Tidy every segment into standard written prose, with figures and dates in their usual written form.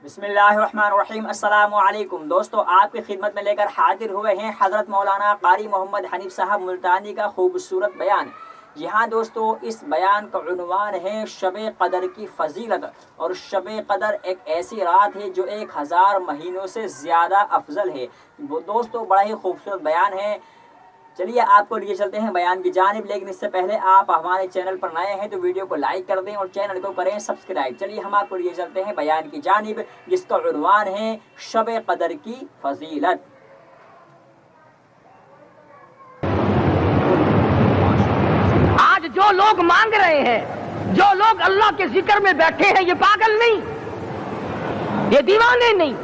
بسم اللہ الرحمن الرحیم۔ السلام علیکم دوستو، آپ کی خدمت میں لے کر حاضر ہوئے ہیں حضرت مولانا قاری محمد حنیف صاحب ملتانی کا خوبصورت بیان۔ جی ہاں دوستو، اس بیان کا عنوان ہے شب قدر کی فضیلت، اور شب قدر ایک ایسی رات ہے جو 1000 مہینوں سے زیادہ افضل ہے۔ وہ دوستو بڑا ہی خوبصورت بیان ہے۔ چلیے آپ کو لیے چلتے ہیں بیان کی جانب، لیکن اس سے پہلے آپ ہمارے چینل پر نئے ہیں تو ویڈیو کو لائک کر دیں اور چینل کو کریں سبسکرائب۔ چلیے ہم آپ کو لیے چلتے ہیں بیان کی جانب، جس کا عنوان ہے شب قدر کی فضیلت۔ آج جو لوگ مانگ رہے ہیں، جو لوگ اللہ کے ذکر میں بیٹھے ہیں، یہ پاگل نہیں، یہ دیوانے نہیں۔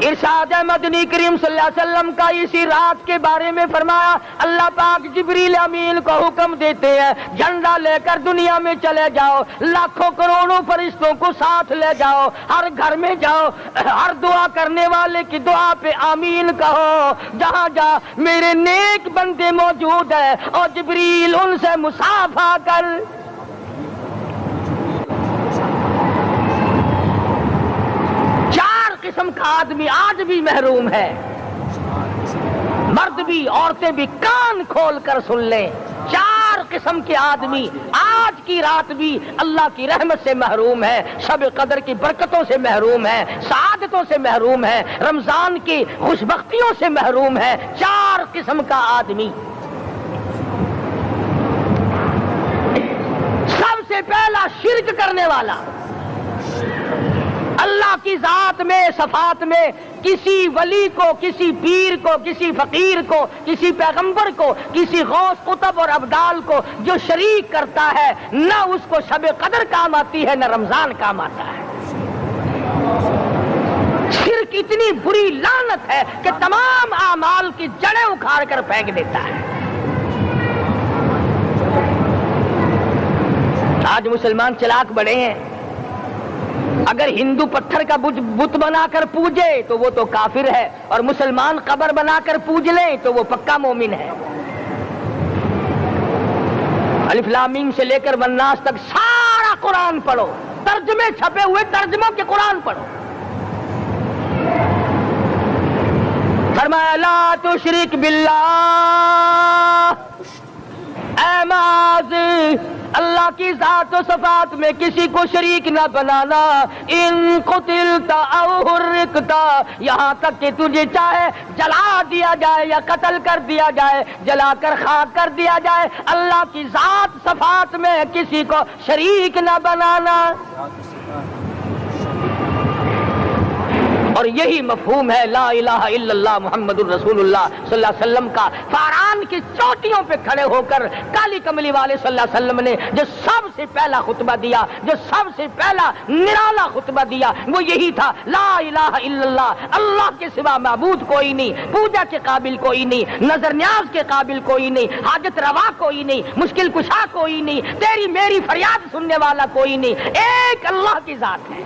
ارشاد مدنی کریم صلی اللہ علیہ وسلم کا اسی رات کے بارے میں فرمایا، اللہ پاک جبریل امین کو حکم دیتے ہیں، جھنڈا لے کر دنیا میں چلے جاؤ، لاکھوں کروڑوں فرشتوں کو ساتھ لے جاؤ، ہر گھر میں جاؤ، ہر دعا کرنے والے کی دعا پہ آمین کہو، جہاں جا میرے نیک بندے موجود ہیں، اور جبریل ان سے مصافحہ کر۔ قسم کا آدمی آج بھی محروم ہے، مرد بھی عورتیں بھی کان کھول کر سن لیں، 4 قسم کے آدمی آج کی رات بھی اللہ کی رحمت سے محروم ہے، شب قدر کی برکتوں سے محروم ہے، سعادتوں سے محروم ہے، رمضان کی خوشبختیوں سے محروم ہے۔ 4 قسم کا آدمی۔ سب سے پہلا شرک کرنے والا، اللہ کی ذات میں صفات میں کسی ولی کو، کسی پیر کو، کسی فقیر کو، کسی پیغمبر کو، کسی غوث قطب اور ابدال کو جو شریک کرتا ہے، نہ اس کو شب قدر کام آتی ہے، نہ رمضان کام آتا ہے۔ شرک اتنی بری لعنت ہے کہ تمام اعمال کی جڑیں اکھاڑ کر پھینک دیتا ہے۔ آج مسلمان چلاک بڑے ہیں، اگر ہندو پتھر کا بت بنا کر پوجے تو وہ تو کافر ہے، اور مسلمان قبر بنا کر پوج لیں تو وہ پکا مومن ہے۔ الف لام میم سے لے کر والناس تک سارا قرآن پڑھو، ترجمے چھپے ہوئے ترجموں کے قرآن پڑھو۔ فرمایا لا تشرک باللہ، اے معاذ اللہ کی ذات و صفات میں کسی کو شریک نہ بنانا۔ ان قتلتا او حرقتا، یہاں تک کہ تجھے چاہے جلا دیا جائے یا قتل کر دیا جائے، جلا کر خاک کر دیا جائے، اللہ کی ذات صفات میں کسی کو شریک نہ بنانا۔ اور یہی مفہوم ہے لا الہ الا اللہ محمد الرسول اللہ صلی اللہ علیہ وسلم کا۔ فاران کی چوٹیوں پہ کھڑے ہو کر کالی کملی والے صلی اللہ علیہ وسلم نے جو سب سے پہلا خطبہ دیا، جو سب سے پہلا نرالا خطبہ دیا، وہ یہی تھا لا الہ الا اللہ، اللہ کے سوا معبود کوئی نہیں، پوجا کے قابل کوئی نہیں، نظر نیاز کے قابل کوئی نہیں، حاجت روا کوئی نہیں، مشکل کشا کوئی نہیں، تیری میری فریاد سننے والا کوئی نہیں، ایک اللہ کی ذات ہے۔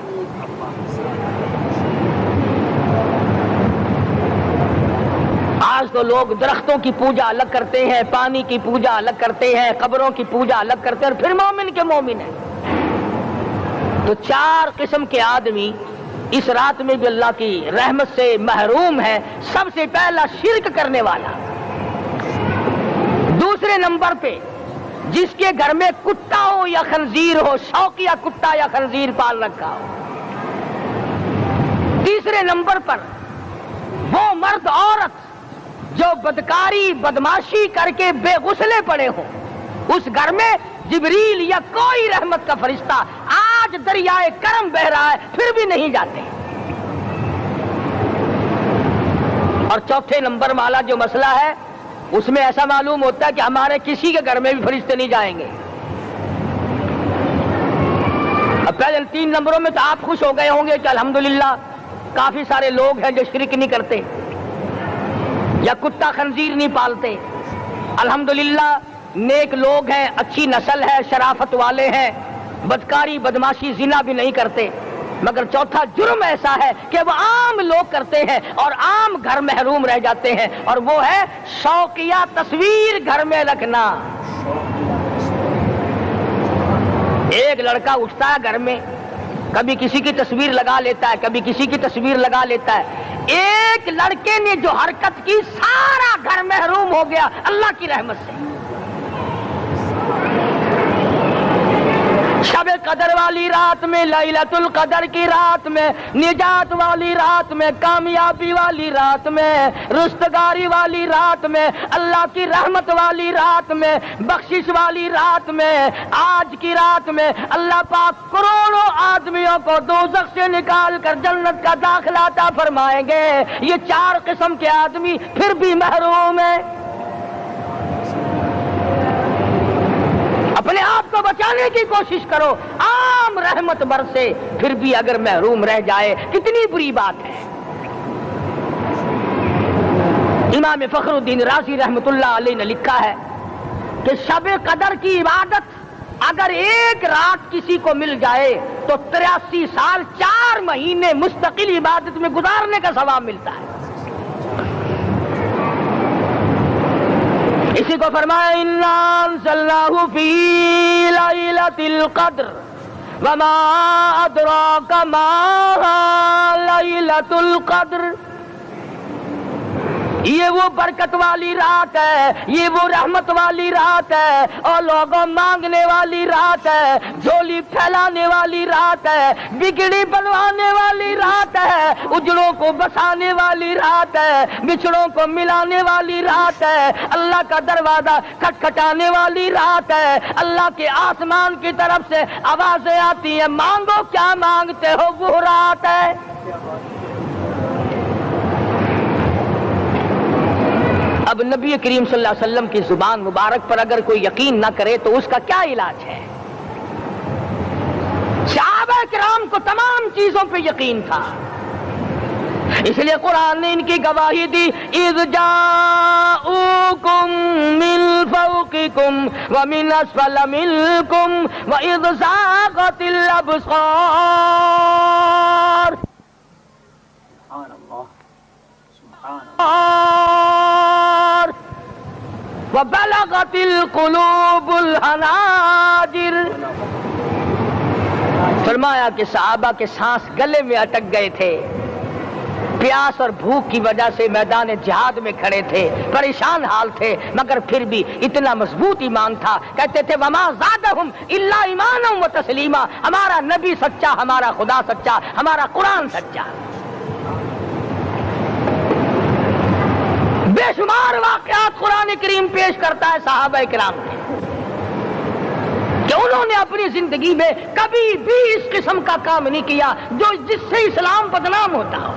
آج تو لوگ درختوں کی پوجا الگ کرتے ہیں، پانی کی پوجا الگ کرتے ہیں، قبروں کی پوجا الگ کرتے ہیں، اور پھر مومن کے مومن ہیں۔ تو 4 قسم کے آدمی اس رات میں بھی اللہ کی رحمت سے محروم ہے۔ سب سے پہلا شرک کرنے والا، دوسرے نمبر پہ جس کے گھر میں کتا ہو یا خنزیر ہو، شوقیہ کتا یا خنزیر پال رکھا ہو۔ تیسرے نمبر پر وہ مرد عورت جو بدکاری بدماشی کر کے بے غسلے پڑے ہوں، اس گھر میں جبریل یا کوئی رحمت کا فرشتہ آج دریائے کرم بہ رہا ہے پھر بھی نہیں جاتے۔ اور چوتھے نمبر والا جو مسئلہ ہے، اس میں ایسا معلوم ہوتا ہے کہ ہمارے کسی کے گھر میں بھی فرشتے نہیں جائیں گے۔ اب پہلے 3 نمبروں میں تو آپ خوش ہو گئے ہوں گے کہ الحمدللہ کافی سارے لوگ ہیں جو شرک نہیں کرتے یا کتا خنزیر نہیں پالتے، الحمدللہ نیک لوگ ہیں، اچھی نسل ہے، شرافت والے ہیں، بدکاری بدماشی زنا بھی نہیں کرتے۔ مگر چوتھا جرم ایسا ہے کہ وہ عام لوگ کرتے ہیں اور عام گھر محروم رہ جاتے ہیں، اور وہ ہے شوقیہ تصویر گھر میں رکھنا۔ ایک لڑکا اٹھتا ہے گھر میں، کبھی کسی کی تصویر لگا لیتا ہے، کبھی کسی کی تصویر لگا لیتا ہے۔ ایک لڑکے نے جو حرکت کی سارا گھر محروم ہو گیا اللہ کی رحمت سے۔ شب قدر والی رات میں، لیلۃ القدر کی رات میں، نجات والی رات میں، کامیابی والی رات میں، رستگاری والی رات میں، اللہ کی رحمت والی رات میں، بخشش والی رات میں، آج کی رات میں اللہ پاک کروڑوں آدمیوں کو دوزخ سے نکال کر جنت کا داخلہ عطا فرمائیں گے۔ یہ 4 قسم کے آدمی پھر بھی محروم ہیں۔ اپنے آپ کو بچانے کی کوشش کرو، عام رحمت برسے پھر بھی اگر محروم رہ جائے کتنی بری بات ہے۔ امام فخر الدین رازی رحمت اللہ علیہ نے لکھا ہے کہ شب قدر کی عبادت اگر ایک رات کسی کو مل جائے تو 83 سال 4 مہینے مستقل عبادت میں گزارنے کا ثواب ملتا ہے۔ اسی کو فرمایا اِنَّا أَنزَلْنَاهُ فِي لَيْلَةِ الْقَدْرِ وَمَا أَدْرَاكَ مَا لَيْلَةُ الْقَدْرِ۔ یہ وہ برکت والی رات ہے، یہ وہ رحمت والی رات ہے، اور لوگوں مانگنے والی رات ہے، جھولی پھیلانے والی رات ہے، بگڑی بنوانے والی رات ہے، اجڑوں کو بسانے والی رات ہے، بچھڑوں کو ملانے والی رات ہے، اللہ کا دروازہ کھٹکھٹانے والی رات ہے، اللہ کے آسمان کی طرف سے آوازیں آتی ہیں مانگو کیا مانگتے ہو، وہ رات ہے۔ اب نبی کریم صلی اللہ علیہ وسلم کی زبان مبارک پر اگر کوئی یقین نہ کرے تو اس کا کیا علاج ہے؟ صحابہ کرام کو تمام چیزوں پہ یقین تھا، اس لیے قرآن نے ان کی گواہی دی اِذْ جَاءُوكُم مِّن فَوْقِكُمْ وَمِنْ أَسْفَلَ مِنكُمْ وَإِذْ زَاغَتِ الْأَبْصَارُ۔ سبحان اللہ، سبحان اللہ۔ وَبَلَغَتِ الْقُلُوبُ الْحَنَاجِرَ۔ فرمایا کہ صحابہ کے سانس گلے میں اٹک گئے تھے، پیاس اور بھوک کی وجہ سے میدان جہاد میں کھڑے تھے، پریشان حال تھے، مگر پھر بھی اتنا مضبوط ایمان تھا، کہتے تھے وَمَا زَادَهُمْ إِلَّا إِيمَانًا وَتَسْلِيمًا، ہمارا نبی سچا، ہمارا خدا سچا، ہمارا قرآن سچا۔ بے شمار واقعات قرآن کریم پیش کرتا ہے صحابہ کرام کے کہ انہوں نے اپنی زندگی میں کبھی بھی اس قسم کا کام نہیں کیا جو جس سے اسلام بدنام ہوتا ہو۔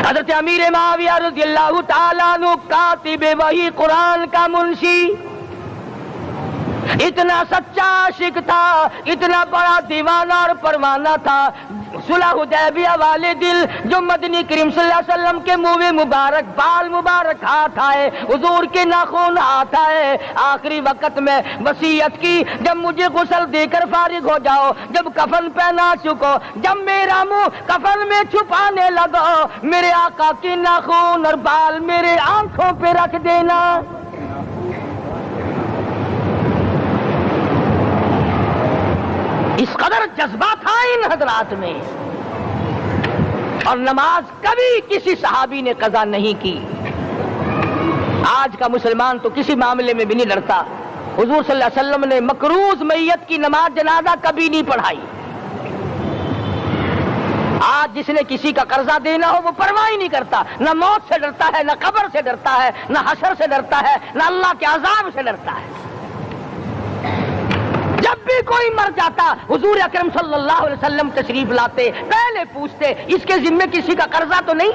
حضرت امیر معاویہ رضی اللہ تعالیٰ عنہ کاتب وحی قرآن کا منشی، اتنا سچا عاشق تھا، اتنا بڑا دیوانہ اور پروانہ تھا، صلح حدیبیہ والے دل جو مدنی کریم صلی اللہ علیہ وسلم کے منہ مبارک، بال مبارک ہاتھ آئے، حضور کے ناخن ہاتھ آئے، آخری وقت میں وصیت کی جب مجھے غسل دے کر فارغ ہو جاؤ، جب کفن پہنا چکو، جب میرا منہ کفن میں چھپانے لگو، میرے آقا کے ناخن اور بال میرے آنکھوں پہ رکھ دینا۔ اس قدر جذبہ تھا ان حضرات میں، اور نماز کبھی کسی صحابی نے قضا نہیں کی۔ آج کا مسلمان تو کسی معاملے میں بھی نہیں ڈرتا۔ حضور صلی اللہ علیہ وسلم نے مقروض میت کی نماز جنازہ کبھی نہیں پڑھائی۔ آج جس نے کسی کا قرضہ دینا ہو وہ پرواہ ہی نہیں کرتا، نہ موت سے ڈرتا ہے، نہ قبر سے ڈرتا ہے، نہ حشر سے ڈرتا ہے، نہ اللہ کے عذاب سے ڈرتا ہے۔ جب بھی کوئی مر جاتا حضور اکرم صلی اللہ علیہ وسلم تشریف لاتے، پہلے پوچھتے اس کے ذمے کسی کا قرضہ تو نہیں،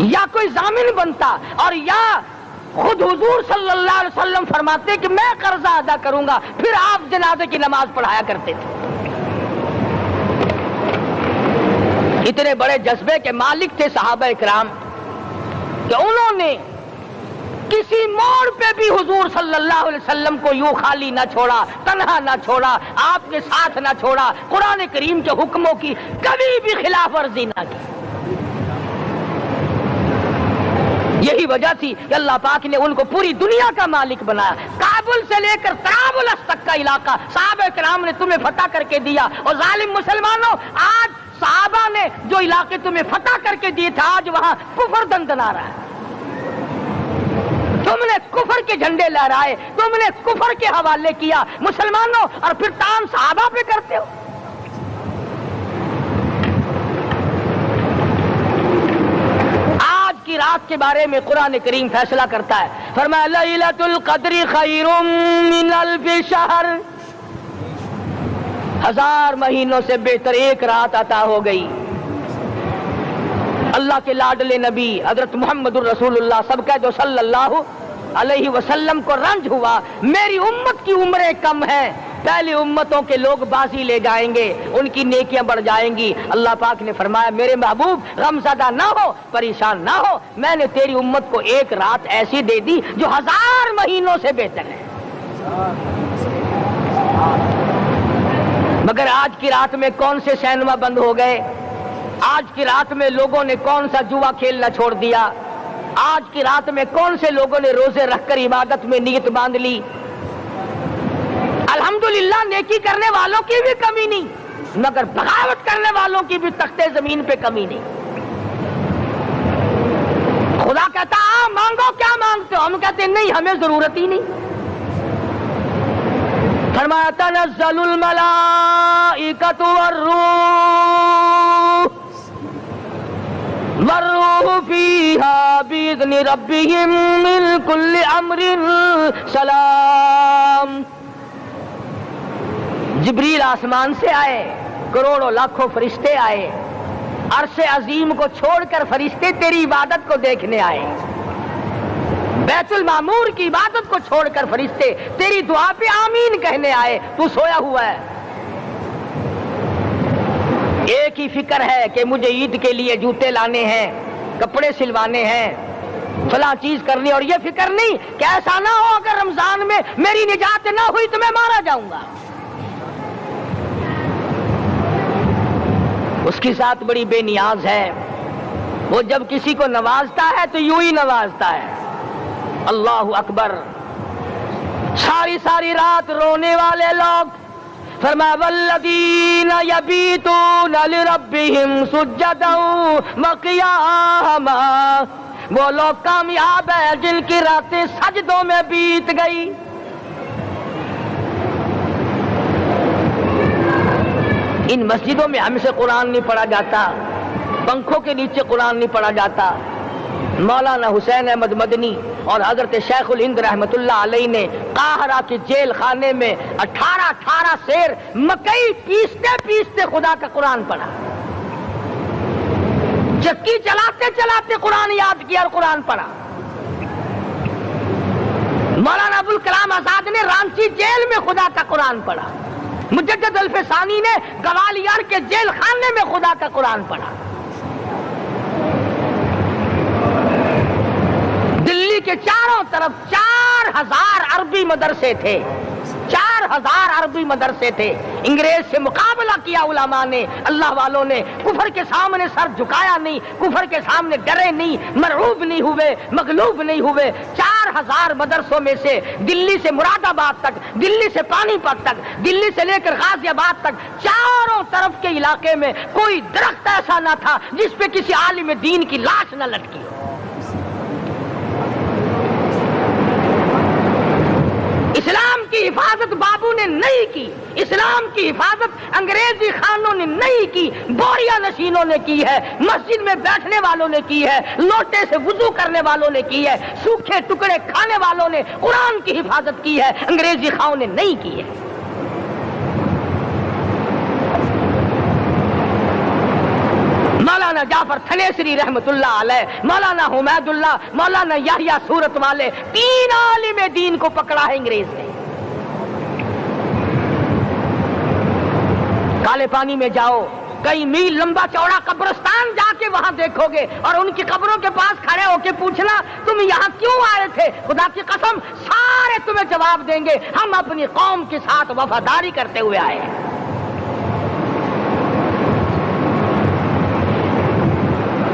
یا کوئی ضامن بنتا، اور یا خود حضور صلی اللہ علیہ وسلم فرماتے کہ میں قرضہ ادا کروں گا، پھر آپ جنازے کی نماز پڑھایا کرتے تھے۔ اتنے بڑے جذبے کے مالک تھے صحابہ اکرام کہ انہوں نے کسی موڑ پہ بھی حضور صلی اللہ علیہ وسلم کو یوں خالی نہ چھوڑا، تنہا نہ چھوڑا، آپ کے ساتھ نہ چھوڑا، قرآن کریم کے حکموں کی کبھی بھی خلاف ورزی نہ کی۔ یہی وجہ تھی کہ اللہ پاک نے ان کو پوری دنیا کا مالک بنایا. کابل سے لے کر طرابلس تک کا علاقہ صحابہ کرام نے تمہیں فتح کر کے دیا. اور ظالم مسلمانوں، آج صحابہ نے جو علاقے تمہیں فتح کر کے دیے تھے، آج وہاں کفر دندنا رہا ہے. تم نے کفر کے جھنڈے لہرائے، تم نے کفر کے حوالے کیا مسلمانوں، اور پھر تان صحابہ پہ کرتے ہو. آج کی رات کے بارے میں قرآن کریم فیصلہ کرتا ہے، فرمایا لیلۃ القدر خیر من الف شہر. 1000 مہینوں سے بہتر ایک رات عطا ہو گئی. اللہ کے لاڈلے نبی حضرت محمد الرسول اللہ سب کا جو صلی اللہ علیہ وسلم کو رنج ہوا، میری امت کی عمریں کم ہیں، پہلی امتوں کے لوگ بازی لے جائیں گے، ان کی نیکیاں بڑھ جائیں گی. اللہ پاک نے فرمایا میرے محبوب غمزدہ نہ ہو، پریشان نہ ہو، میں نے تیری امت کو ایک رات ایسی دے دی جو 1000 مہینوں سے بہتر ہے. مگر آج کی رات میں کون سے سینما بند ہو گئے؟ آج کی رات میں لوگوں نے کون سا جوا کھیلنا چھوڑ دیا؟ آج کی رات میں کون سے لوگوں نے روزے رکھ کر عبادت میں نیت باندھ لی؟ الحمدللہ نیکی کرنے والوں کی بھی کمی نہیں، مگر بغاوت کرنے والوں کی بھی تختے زمین پہ کمی نہیں. خدا کہتا مانگو، کیا مانگتے ہو؟ ہم کہتے ہیں نہیں، ہمیں ضرورت ہی نہیں. فرمایا تنزل الملائکۃ والروح فیہا بإذن ربہم من کل امر سلام. جبریل آسمان سے آئے، کروڑوں لاکھوں فرشتے آئے، عرش عظیم کو چھوڑ کر فرشتے تیری عبادت کو دیکھنے آئے، بیت المعمور کی عبادت کو چھوڑ کر فرشتے تیری دعا پہ آمین کہنے آئے. تو سویا ہوا ہے، ایک ہی فکر ہے کہ مجھے عید کے لیے جوتے لانے ہیں، کپڑے سلوانے ہیں، فلاں چیز کرنی، اور یہ فکر نہیں کہ ایسا نہ ہو اگر رمضان میں میری نجات نہ ہوئی تو میں مارا جاؤں گا. اس کی ذات بڑی بے نیاز ہے، وہ جب کسی کو نوازتا ہے تو یوں ہی نوازتا ہے. اللہ اکبر. ساری ساری رات رونے والے لوگ، فرمایا والذین یبیتون لربہم سجدا وقیاما، وہ لوگ کامیاب ہیں جن کی راتیں سجدوں میں بیت گئی. ان مسجدوں میں ہم سے قرآن نہیں پڑھا جاتا، پنکھوں کے نیچے قرآن نہیں پڑھا جاتا. مولانا حسین احمد مدنی اور حضرت شیخ الہند رحمت اللہ علیہ نے قاہرہ کے جیل خانے میں 18 سیر مکئی پیستے پیستے خدا کا قرآن پڑھا. چکی چلاتے چلاتے قرآن یاد کیا اور قرآن پڑھا. مولانا ابوالکلام آزاد نے رانچی جیل میں خدا کا قرآن پڑھا. مجدد الفسانی نے گوالیار کے جیل خانے میں خدا کا قرآن پڑھا. دلی کے چاروں طرف 4000 عربی مدرسے تھے، 4000 عربی مدرسے تھے. انگریز سے مقابلہ کیا علماء نے، اللہ والوں نے. کفر کے سامنے سر جھکایا نہیں، کفر کے سامنے ڈرے نہیں، مرعوب نہیں ہوئے، مغلوب نہیں ہوئے. 4000 مدرسوں میں سے دلی سے مراد آباد تک، دلی سے پانی پت تک، دلی سے لے کر غازی آباد تک، چاروں طرف کے علاقے میں کوئی درخت ایسا نہ تھا جس پہ کسی عالم دین کی لاش نہ لٹکی ہو. اسلام کی حفاظت بابو نے نہیں کی، اسلام کی حفاظت انگریزی خانوں نے نہیں کی، بوریا نشینوں نے کی ہے، مسجد میں بیٹھنے والوں نے کی ہے، لوٹے سے وضو کرنے والوں نے کی ہے، سوکھے ٹکڑے کھانے والوں نے قرآن کی حفاظت کی ہے، انگریزی خانوں نے نہیں کی ہے. مولانا جعفر تھنیسری رحمت اللہ علیہ، مولانا حمید اللہ، مولانا یحییٰ صورت والے، 3 عالم دین کو پکڑا ہے انگریز نے. کالے پانی میں جاؤ، کئی میل لمبا چوڑا قبرستان جا کے وہاں دیکھو گے اور ان کی قبروں کے پاس کھڑے ہو کے پوچھنا تم یہاں کیوں آئے تھے، خدا کی قسم سارے تمہیں جواب دیں گے ہم اپنی قوم کے ساتھ وفاداری کرتے ہوئے آئے ہیں.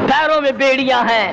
پیروں میں بیڑیاں ہیں،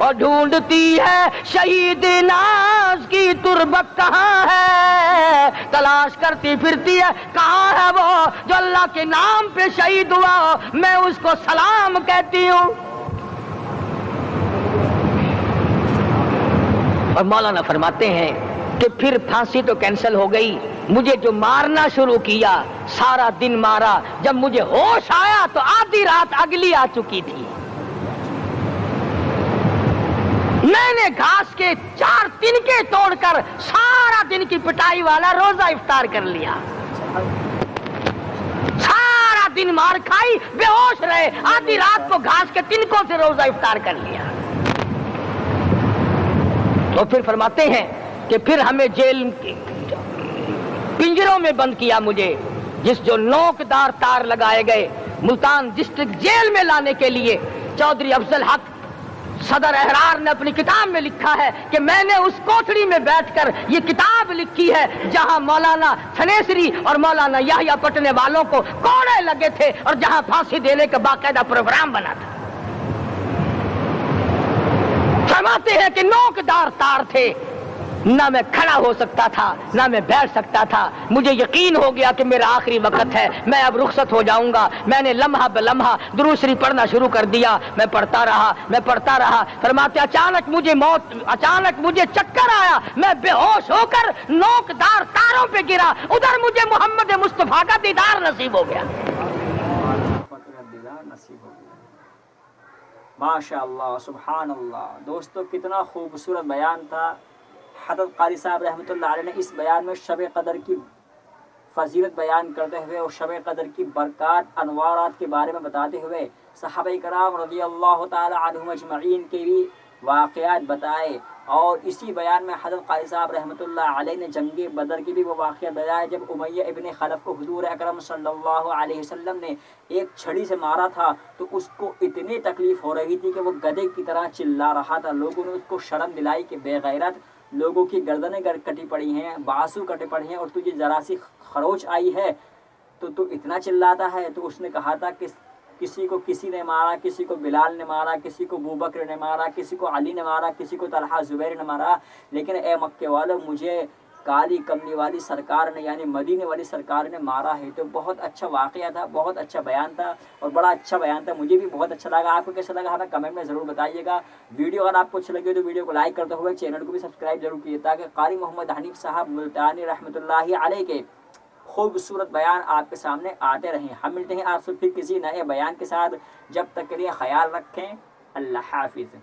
اور ڈھونڈتی ہے شہید ناز کی تربت کہاں ہے، تلاش کرتی پھرتی ہے کہاں ہے وہ جو اللہ کے نام پہ شہید ہوا، میں اس کو سلام کہتی ہوں۔ اور مولانا فرماتے ہیں کہ پھر پھانسی تو کینسل ہو گئی، مجھے جو مارنا شروع کیا سارا دن مارا، جب مجھے ہوش آیا تو آدھی رات اگلی آ چکی تھی۔ میں نے گھاس کے 4 تنکے توڑ کر سارا دن کی پٹائی والا روزہ افطار کر لیا، سارا دن مار کھائی، بے ہوش رہے، آدھی رات کو گھاس کے تنکوں سے روزہ افطار کر لیا۔ تو پھر فرماتے ہیں کہ پھر ہمیں جیل پنجروں میں بند کیا، مجھے جس جو نوکدار تار لگائے گئے ملتان ڈسٹرکٹ جیل میں لانے کے لیے۔ چودھری افضل حق صدر احرار نے اپنی کتاب میں لکھا ہے کہ میں نے اس کوٹھڑی میں بیٹھ کر یہ کتاب لکھی ہے جہاں مولانا تھنیسری اور مولانا یحییٰ پٹنے والوں کو کوڑے لگے تھے اور جہاں پھانسی دینے کا باقاعدہ پروگرام بنا تھا۔ فرماتے ہیں کہ نوکدار تار تھے، نہ میں کھڑا ہو سکتا تھا نہ میں بیٹھ سکتا تھا۔ مجھے یقین ہو گیا کہ میرا آخری وقت ہے، میں اب رخصت ہو جاؤں گا۔ میں نے لمحہ بلمحہ درود شریف پڑھنا شروع کر دیا، میں پڑھتا رہا۔ فرماتے اچانک مجھے چکر آیا، میں بے ہوش ہو کر نوکدار تاروں پہ گرا، ادھر مجھے محمد مصطفیٰ کا دیدار نصیب ہو گیا۔ ماشاء اللہ، سبحان اللہ۔ دوستو کتنا خوبصورت بیان تھا۔ حضرت قاری صاحب رحمۃ اللہ علیہ نے اس بیان میں شب قدر کی فضیلت بیان کرتے ہوئے اور شب قدر کی برکات انوارات کے بارے میں بتاتے ہوئے صحابہ کرام رضی اللہ تعالی عنہم اجمعین کے بھی واقعات بتائے، اور اسی بیان میں حضرت قاری صاحب رحمۃ اللہ علیہ نے جنگ بدر کی بھی وہ واقعہ بتایا جب امیہ ابن خلف کو حضور اکرم صلی اللہ علیہ وسلم نے ایک چھڑی سے مارا تھا، تو اس کو اتنی تکلیف ہو رہی تھی کہ وہ گدھے کی طرح چلا رہا تھا۔ لوگوں نے اس کو شرم دلائی کہ بے غیرت، لوگوں کی گردنیں کٹی پڑی ہیں، بازو کٹے پڑے ہیں، اور تجھے ذرا سی خروچ آئی ہے تو اتنا چلاتا ہے۔ تو اس نے کہا تھا کہ کسی کو کسی نے مارا، کسی کو بلال نے مارا، کسی کو ابوبکر نے مارا، کسی کو علی نے مارا، کسی کو طلحہ زبیر نے مارا، لیکن اے مکے والوں مجھے کالی کملی والی سرکار نے یعنی مدینے والی سرکار نے مارا ہے۔ تو بہت اچھا واقعہ تھا، بہت اچھا بیان تھا اور بڑا اچھا بیان تھا، مجھے بھی بہت اچھا لگا۔ آپ کو کیسا لگا ہمیں کمنٹ میں ضرور بتائیے گا۔ ویڈیو اگر آپ کو اچھی لگی تو ویڈیو کو لائک کرتے ہوئے چینل کو بھی سبسکرائب ضرور کیجیے تاکہ قاری محمد حنیف صاحب ملتانی رحمۃ اللہ علیہ کے خوبصورت بیان آپ کے سامنے آتے رہیں۔ ہم ملتے ہیں آپ سے پھر کسی نئے بیان کے ساتھ، جب تک کے لیے خیال رکھیں، اللہ حافظ۔